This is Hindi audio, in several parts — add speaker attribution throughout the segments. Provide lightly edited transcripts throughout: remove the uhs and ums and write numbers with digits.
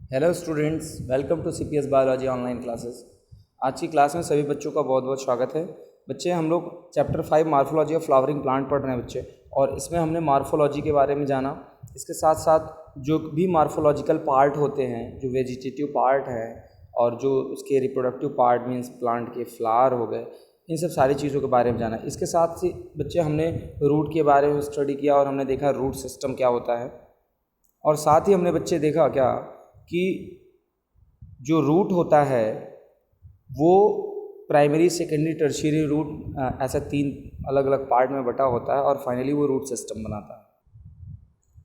Speaker 1: Hello students, welcome to CPS biology online classes. आज की क्लास में सभी बच्चों का बहुत बहुत स्वागत है। बच्चे, हम लोग chapter 5 morphology of flowering plant पढ़ रहे हैं बच्चे, और इसमें हमने मार्फोलॉजी के बारे में जाना। इसके साथ साथ जो भी मार्फोलॉजिकल पार्ट होते हैं, जो वेजिटेटिव पार्ट है और जो उसके रिप्रोडक्टिव पार्ट मीन्स प्लांट के फ्लावर हो गए, इन सब सारी चीज़ों के बारे में जाना। इसके साथ ही बच्चे हमने रूट के बारे में स्टडी किया और हमने देखा रूट सिस्टम क्या होता है। और साथ ही हमने बच्चे देखा क्या कि जो रूट होता है वो प्राइमरी, सेकेंडरी, टर्शियरी रूट ऐसा 3 अलग अलग पार्ट में बटा होता है और फाइनली वो रूट सिस्टम बनाता है।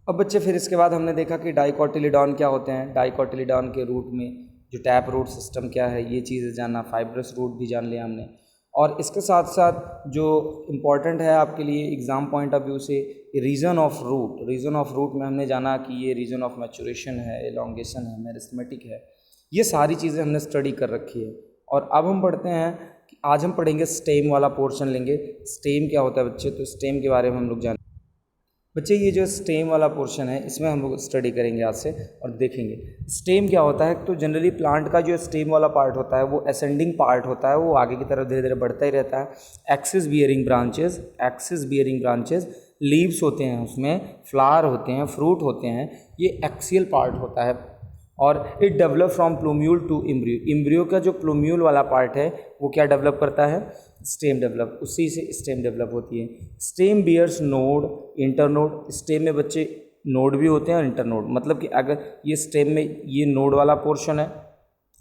Speaker 1: अब बच्चे फिर इसके बाद हमने देखा कि डाइकोटिलीडॉन क्या होते हैं। डाइकोटिलीडॉन के रूट में जो टैप रूट सिस्टम क्या है, ये चीज़ें जानना। फाइब्रस रूट भी जान लिया हमने। और इसके साथ साथ जो इम्पॉर्टेंट है आपके लिए एग्ज़ाम पॉइंट ऑफ व्यू से, region of root. Region of root में हमने जाना कि ये रीजन ऑफ मैचुरेशन है, एलोंगेशन है, मेरिस्टेमेटिक है। ये सारी चीज़ें हमने स्टडी कर रखी है। और अब हम पढ़ते हैं कि आज हम पढ़ेंगे स्टेम वाला पोर्शन लेंगे। स्टेम क्या होता है बच्चे, तो स्टेम के बारे में हम लोग जानेंगे। बच्चे, ये जो स्टेम वाला पोर्शन है इसमें हम लोग स्टडी करेंगे आज से और देखेंगे स्टेम क्या होता है। तो जनरली प्लांट का जो स्टेम वाला पार्ट होता है वो असेंडिंग पार्ट होता है, वो आगे की तरफ धीरे धीरे बढ़ता ही रहता है। एक्सिस बियरिंग ब्रांचेस, लीव्स होते हैं, उसमें फ्लावर होते हैं, फ्रूट होते हैं, ये एक्सियल पार्ट होता है। और it develop from plumule to embryo. Embryo का जो प्लूम्यूल वाला पार्ट है वो क्या डेवलप करता है, स्टेम डेवलप, उसी से स्टेम डेवलप होती है। Stem bears node, internode. Stem में बच्चे नोड भी होते हैं और इंटरनोड, मतलब कि अगर ये स्टेम में ये नोड वाला पोर्शन है,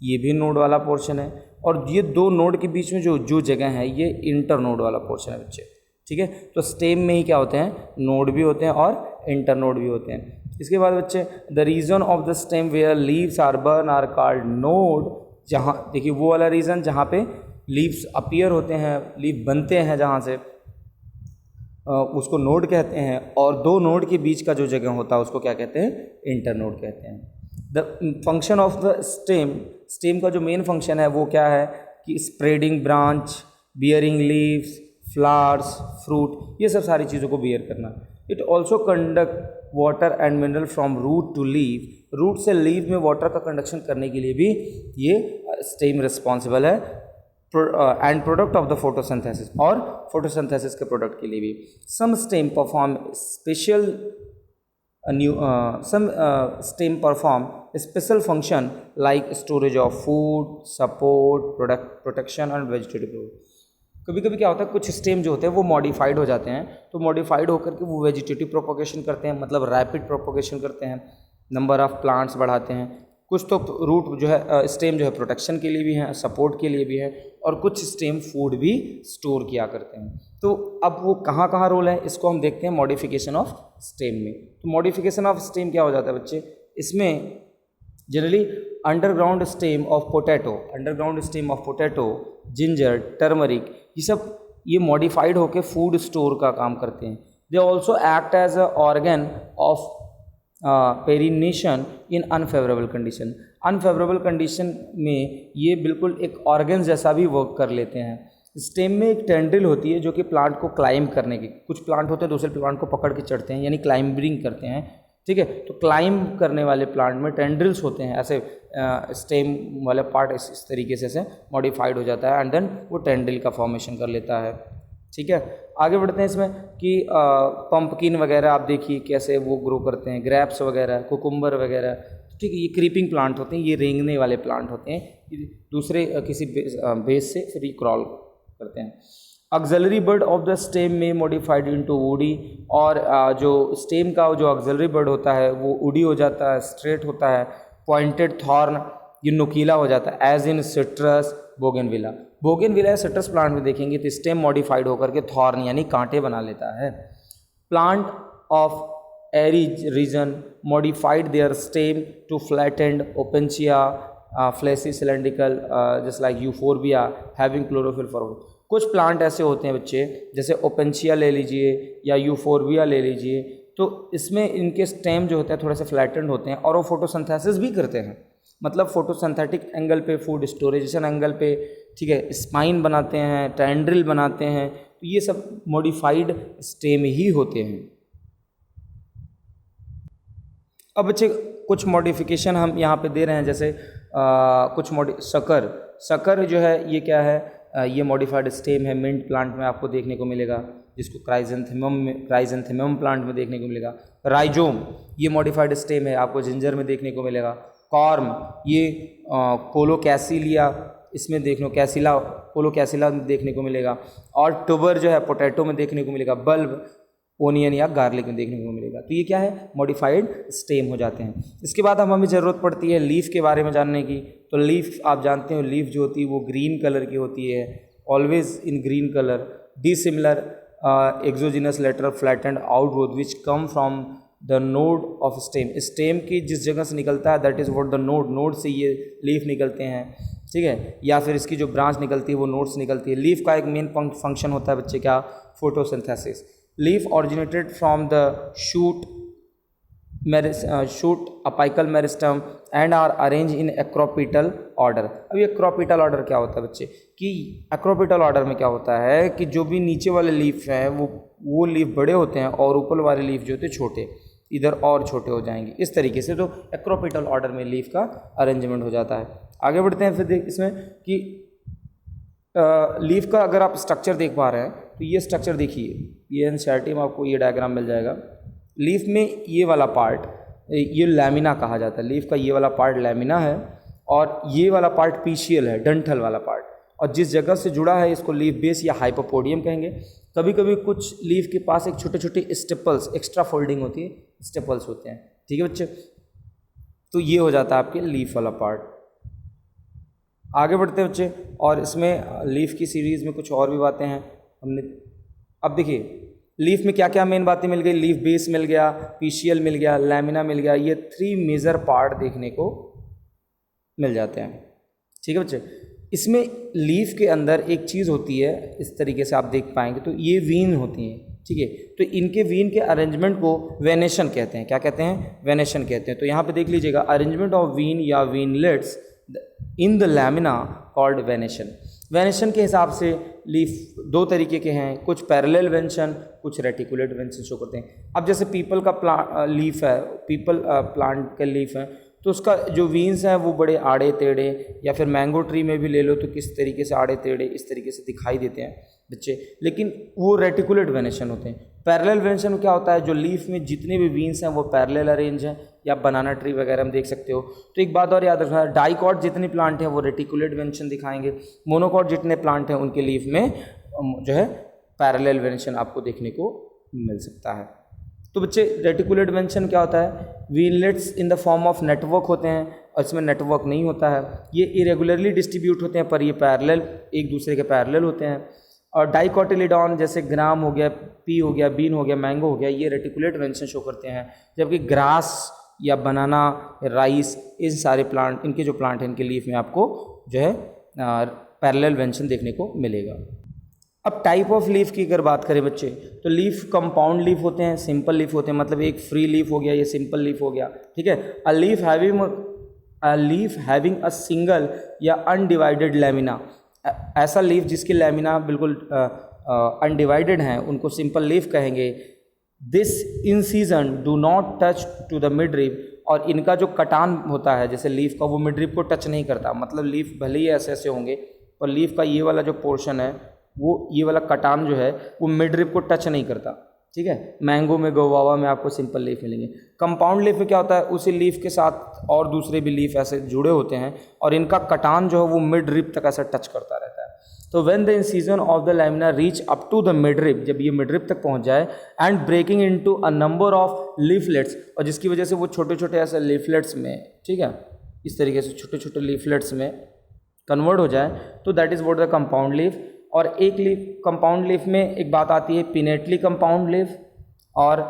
Speaker 1: ये भी नोड वाला पोर्शन है, और ये दो नोड के बीच में जो जो जगह है ये इंटरनोड वाला पोर्शन है बच्चे। ठीक है, तो स्टेम में ही क्या होते हैं, नोड भी होते हैं और इंटरनोड भी होते हैं। इसके बाद बच्चे, the region of the stem where leaves are borne are called node. जहाँ देखिए वो वाला रीजन जहाँ पे लीव्स अपीयर होते हैं, लीव बनते हैं, जहाँ से उसको नोड कहते हैं। और दो नोड के बीच का जो जगह होता है उसको क्या कहते हैं, इंटरनोड कहते हैं। The function of the stem का जो मेन फंक्शन है वो क्या है कि spreading branch, bearing leaves, flowers, fruit, ये सब सारी चीज़ों को बियर करना। It also conduct water and mineral from root to leave. Root से लीव में वाटर का कंडक्शन करने के लिए भी ये स्टेम रिस्पॉन्सिबल है। And product of the photosynthesis, और फोटोसिंथेसिस के प्रोडक्ट के लिए भी। Some stem perform special function like storage of food, support, protection and vegetative growth. कभी कभी क्या होता है, कुछ स्टेम जो होते हैं वो मॉडिफाइड हो जाते हैं, तो मॉडिफाइड होकर के वो वेजिटेटिव प्रोपोगेशन करते हैं, मतलब रैपिड प्रोपोगेशन करते हैं, नंबर ऑफ प्लांट्स बढ़ाते हैं। कुछ तो रूट जो है, स्टेम जो है प्रोटेक्शन के लिए भी है, सपोर्ट के लिए भी है, और कुछ स्टेम फूड भी स्टोर किया करते हैं। तो अब वो कहाँ कहाँ रोल है इसको हम देखते हैं मॉडिफिकेशन ऑफ स्टेम में। तो मॉडिफिकेशन ऑफ स्टेम क्या हो जाता है बच्चे, इसमें generally underground stem of potato, ginger, turmeric, ये सब ये मॉडिफाइड होकर फूड स्टोर का काम करते हैं। They also act as a organ of perennation in unfavourable condition. Unfavourable condition में ये बिल्कुल एक ऑर्गन जैसा भी वर्क कर लेते हैं। स्टेम में एक टेंड्रिल होती है जो कि प्लांट को क्लाइंब करने की, कुछ प्लांट होते हैं दूसरे प्लांट को पकड़ के चढ़ते हैं, यानी क्लाइंबिंग करते हैं। ठीक है, तो क्लाइंब करने वाले प्लांट में टेंड्रिल्स होते हैं, ऐसे स्टेम वाले पार्ट इस तरीके से मॉडिफाइड हो जाता है एंड देन वो टेंड्रिल का फॉर्मेशन कर लेता है। ठीक है, आगे बढ़ते हैं इसमें कि पंपकिन वगैरह आप देखिए कैसे वो ग्रो करते हैं, ग्रेप्स वगैरह, कुकुम्बर वगैरह। ठीक है, ये क्रीपिंग प्लांट होते हैं, ये रेंगने वाले प्लांट होते हैं, दूसरे किसी बेस से फिर ये क्रॉल करते हैं। Auxiliary bird of the stem में मॉडिफाइड इनटू वुडी, और जो स्टेम का जो ऑक्सिलरी बर्ड होता है वो वुडी हो जाता है, स्ट्रेट होता है। पॉइंटेड थॉर्न, ये नुकीला हो जाता है, एज इन सिट्रस, बोगेनविला या सिट्रस प्लांट में देखेंगे तो स्टेम मॉडिफाइड होकर के थॉर्न यानी कांटे बना लेता है। Plant of arid region modified their stem to flattened Opuntia, fleshy cylindrical, just like Euphorbia having chlorophyll forward. कुछ प्लांट ऐसे होते हैं बच्चे, जैसे ओपेंशिया ले लीजिए या यूफोरबिया ले लीजिए, तो इसमें इनके स्टेम जो होते हैं थोड़े से फ्लैटेंड होते हैं और वो फोटोसिंथेसिस भी करते हैं, मतलब फोटोसिंथेटिक एंगल पे, फूड स्टोरेजेशन एंगल पे। ठीक है, स्पाइन बनाते हैं, टेंड्रिल बनाते हैं, तो ये सब मॉडिफाइड स्टेम ही होते हैं। अब बच्चे कुछ मॉडिफिकेशन हम यहाँ पे दे रहे हैं, जैसे शक्कर जो है ये क्या है, ये मॉडिफाइड स्टेम है, मिंट प्लांट में आपको देखने को मिलेगा, जिसको क्राइजेंथेमम प्लांट में देखने को मिलेगा। राइजोम ये मॉडिफाइड स्टेम है, आपको जिंजर में देखने को मिलेगा। कॉर्म ये कोलोकैसिलिया, इसमें कोलोकैसिला में देखने को मिलेगा। और ट्यूबर जो है पोटैटो में देखने को मिलेगा। बल्ब ओनियन या गार्लिक में देखने को मिलेगा। तो ये क्या है, मॉडिफाइड स्टेम हो जाते हैं। इसके बाद हमें ज़रूरत पड़ती है लीफ के बारे में जानने की। तो लीफ आप जानते हो, लीफ जो होती है वो ग्रीन कलर की होती है, always in green colour. Dissimilar exogenous lateral flattened outgrowth which come from the node of stem की जिस जगह से निकलता है that is what the node से ये लीफ निकलते हैं, ठीक है, या फिर इसकी जो ब्रांच निकलती है वो नोड से निकलती है। लीफ का एक मेन फंक्शन होता है बच्चे क्या, photosynthesis. Leaf originated from the shoot apical meristem and are arrange in acropetal order. अब ये एक्रोपिटल ऑर्डर क्या होता है बच्चे, कि एक्रोपिटल ऑर्डर में क्या होता है कि जो भी नीचे वाले लीफ हैं वो लीफ बड़े होते हैं और ऊपर वाले लीफ जो होते हैं छोटे, इधर और छोटे हो जाएंगे इस तरीके से। तो एक्रोपिटल ऑर्डर में लीफ का अरेंजमेंट हो जाता है। आगे बढ़ते हैं फिर देख इसमें कि लीफ का अगर आप स्ट्रक्चर देख पा रहे हैं तो ये स्ट्रक्चर देखिए, ये एनसीईआरटी में आपको ये डायग्राम मिल जाएगा। लीफ में ये वाला पार्ट ये लैमिना कहा जाता है, लीफ का ये वाला पार्ट लैमिना है और ये वाला पार्ट पीशियल है, डंठल वाला पार्ट, और जिस जगह से जुड़ा है इसको लीफ बेस या हाइपोपोडियम कहेंगे। कभी कभी कुछ लीफ के पास एक छोटे छोटे स्टेपल्स, एक्स्ट्रा फोल्डिंग होती है, स्टेपल्स होते हैं, ठीक है बच्चे। तो ये हो जाता है आपके लीफ वाला पार्ट। आगे बढ़ते हैं बच्चे, और इसमें लीफ की सीरीज़ में कुछ और भी बातें हैं हमने। अब देखिए लीफ में क्या क्या मेन बातें मिल गई, लीफ बेस मिल गया, पीशियल मिल गया, लैमिना मिल गया, ये 3 मेजर पार्ट देखने को मिल जाते हैं, ठीक है बच्चे। इसमें लीफ के अंदर एक चीज़ होती है, इस तरीके से आप देख पाएंगे, तो ये वीन होती हैं, ठीक है। तो इनके वीन के अरेंजमेंट को वेनेशन कहते हैं। क्या कहते हैं, वेनेशन कहते हैं। तो यहाँ पे देख लीजिएगा, अरेंजमेंट ऑफ वीन या veinlets in the lamina called venation. Venation के हिसाब से लीफ 2 तरीके के हैं, कुछ पैरेलल वेनेशन, कुछ रेटिकुलेट वेनेशन शो करते हैं। अब जैसे पीपल का लीफ है, पीपल प्लांट के लीफ है, तो उसका जो वीन्स हैं वो बड़े आड़े टेढ़े, या फिर मैंगो ट्री में भी ले लो तो किस तरीके से आड़े टेढ़े इस तरीके से दिखाई देते हैं बच्चे, लेकिन वो रेटिकुलेट वेनेशन होते हैं। पैरेलल वेनेशन क्या होता है, जो लीफ में जितने भी वीन्स हैं वो पैरेलल अरेंज हैं, या बनाना ट्री वगैरह में देख सकते हो। तो एक बात और याद रखना, डाइकॉट जितने प्लांट हैं वो रेटिकुलेट वेनेशन दिखाएंगे, मोनोकॉट जितने प्लांट हैं उनके लीफ में जो है पैरेलल वेनेशन आपको देखने को मिल सकता है। तो बच्चे रेटिकुलेट वेनेशन क्या होता है, veinlets in the form of network होते हैं, और इसमें नेटवर्क नहीं होता है, ये इरेगुलरली डिस्ट्रीब्यूट होते हैं पर ये पैरेलल, एक दूसरे के पैरेलल होते हैं। और डाइकोटिलिडॉन जैसे ग्राम हो गया, पी हो गया, बीन हो गया, मैंगो हो गया, ये रेटिकुलेट वेनेशन शो करते हैं। जबकि ग्रास या बनाना, राइस, इन सारे प्लांट, इनके जो प्लांट हैं इनके लीफ में आपको जो है पैरेलल वेनेशन देखने को मिलेगा। अब टाइप ऑफ लीफ की अगर बात करें बच्चे, तो लीफ कंपाउंड लीफ होते हैं, सिंपल लीफ होते हैं, मतलब एक फ्री लीफ हो गया, ये सिंपल लीफ हो गया, ठीक है। A leaf having a single या अनडिवाइडेड लैमिना, ऐसा लीफ जिसकी लैमिना बिल्कुल अनडिवाइडेड हैं उनको सिंपल लीफ कहेंगे। This incision do not touch to the mid rib, और इनका जो कटान होता है जैसे लीफ का, वो मिड रिब को टच नहीं करता, मतलब लीफ भले ही ऐसे ऐसे होंगे पर लीफ का ये वाला जो पोर्शन है वो, ये वाला कटान जो है वो मिड रिब को टच नहीं करता, ठीक है। मैंगो में, गुआवा में आपको सिंपल लीफ मिलेंगे। कंपाउंड लीफ में क्या होता है, उसी लीफ के साथ और दूसरे भी लीफ ऐसे जुड़े होते हैं और इनका कटान जो है वो मिड रिब तक ऐसा टच करता रहता है। तो when the incision of the lamina reach up to the mid rib, जब ये मिड रिब तक पहुंच जाए, and breaking into a number of leaflets, और जिसकी वजह से वो छोटे छोटे ऐसे लीफलेट्स में, ठीक है, इस तरीके से छोटे छोटे लीफलेट्स में कन्वर्ट हो जाए, तो that is what the compound leaf. और एक लीफ, कंपाउंड लीफ में एक बात आती है पिनेटली कंपाउंड लीफ और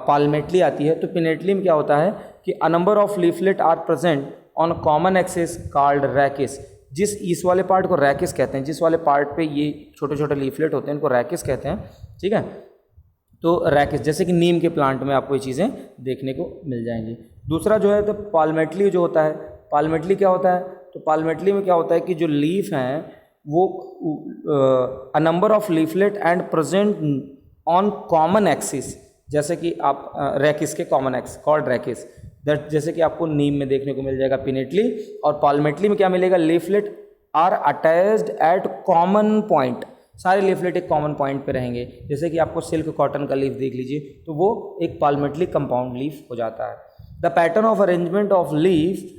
Speaker 1: पाल्मेटली आती है। तो पिनेटली में क्या होता है कि a number of leaflet are present on common axis called rachis, जिस इस वाले पार्ट को रैकिस कहते हैं, जिस वाले पार्ट पे ये छोटे छोटे लीफलेट होते हैं इनको रैकिस कहते हैं, ठीक है। तो रैकिस, जैसे कि नीम के प्लांट में आपको ये चीज़ें देखने को मिल जाएंगी। दूसरा जो है तो पाल्मेटली जो होता है, पाल्मेटली क्या होता है, तो पाल्मेटली में क्या होता है कि जो लीफ हैं वो अ number of leaflet and present on common axis, जैसे कि आप रैकिस के common x called rachis, that जैसे कि आपको नीम में देखने को मिल जाएगा पिनेटली, और पाल्मेटली में क्या मिलेगा, leaflet are attached at common point, सारे लीफलेट एक कॉमन पॉइंट पे रहेंगे। जैसे कि आपको सिल्क कॉटन का लीफ देख लीजिए, तो वो एक पाल्मेटली कंपाउंड लीफ हो जाता है। The pattern of arrangement of leaf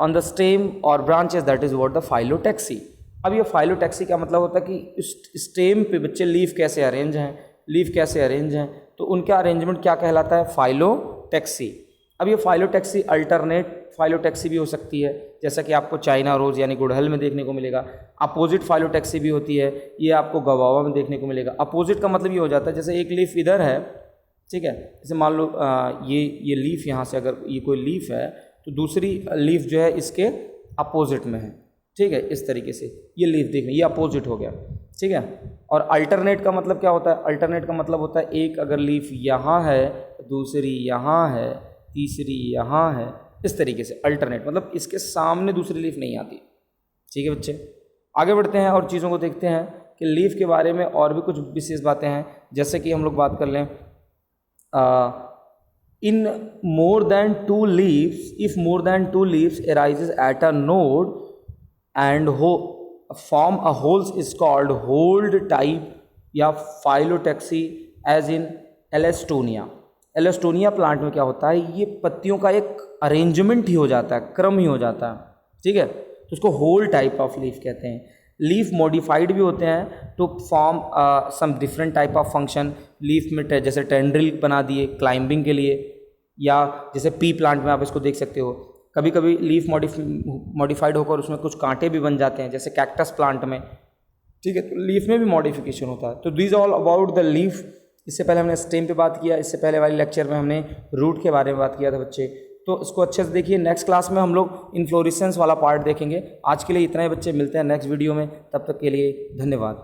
Speaker 1: on the stem और branches, that is what the phyllotaxy. अब ये फाइलोटैक्सी का मतलब होता है कि इस स्टेम पे बच्चे लीफ कैसे अरेंज हैं, लीफ कैसे अरेंज हैं, तो उनका अरेंजमेंट क्या कहलाता है, फाइलोटैक्सी। अब ये फाइलोटैक्सी अल्टरनेट फाइलोटैक्सी भी हो सकती है, जैसा कि आपको चाइना रोज यानी गुड़हल में देखने को मिलेगा। अपोजिट फाइलोटैक्सी भी होती है, ये आपको गवावा में देखने को मिलेगा। अपोजिट का मतलब ये हो जाता है जैसे एक लीफ इधर है, ठीक है, जैसे मान लो ये लीफ यहाँ से, अगर ये कोई लीफ है तो दूसरी लीफ जो है इसके अपोजिट में है, ठीक है, इस तरीके से ये लीफ देखना, ये अपोजिट हो गया, ठीक है। और अल्टरनेट का मतलब क्या होता है, अल्टरनेट का मतलब होता है एक अगर लीफ यहाँ है, दूसरी यहाँ है, तीसरी यहाँ है, इस तरीके से अल्टरनेट, मतलब इसके सामने दूसरी लीफ नहीं आती, ठीक है बच्चे। आगे बढ़ते हैं और चीज़ों को देखते हैं कि लीफ के बारे में और भी कुछ विशेष बातें हैं, जैसे कि हम लोग बात कर लें in more than two leaves, if more than two leaves arises at a node and form a holes is called hold type या फाइलोटैक्सी, एज इन एलेस्टोनिया। एलेस्टोनिया प्लांट में क्या होता है, ये पत्तियों का एक अरेंजमेंट ही हो जाता है, क्रम ही हो जाता है, ठीक है, तो उसको होल टाइप ऑफ लीफ कहते हैं। लीफ मॉडिफाइड भी होते हैं to form some different type of function. Leaf में जैसे टेंड्रिल बना दिए क्लाइंबिंग के लिए, या जैसे पी प्लांट में आप इसको देख सकते हो, कभी कभी लीफ मॉडिफाइड होकर उसमें कुछ कांटे भी बन जाते हैं, जैसे कैक्टस प्लांट में, ठीक है, तो लीफ में भी मॉडिफिकेशन होता है। तो this all about the leaf. इससे पहले हमने स्टेम पे बात किया, इससे पहले वाले लेक्चर में हमने रूट के बारे में बात किया था बच्चे, तो इसको अच्छे से देखिए। नेक्स्ट क्लास में हम लोग इन्फ्लोरेसेंस वाला पार्ट देखेंगे। आज के लिए इतना ही बच्चे, मिलते हैं नेक्स्ट वीडियो में, तब तक के लिए धन्यवाद।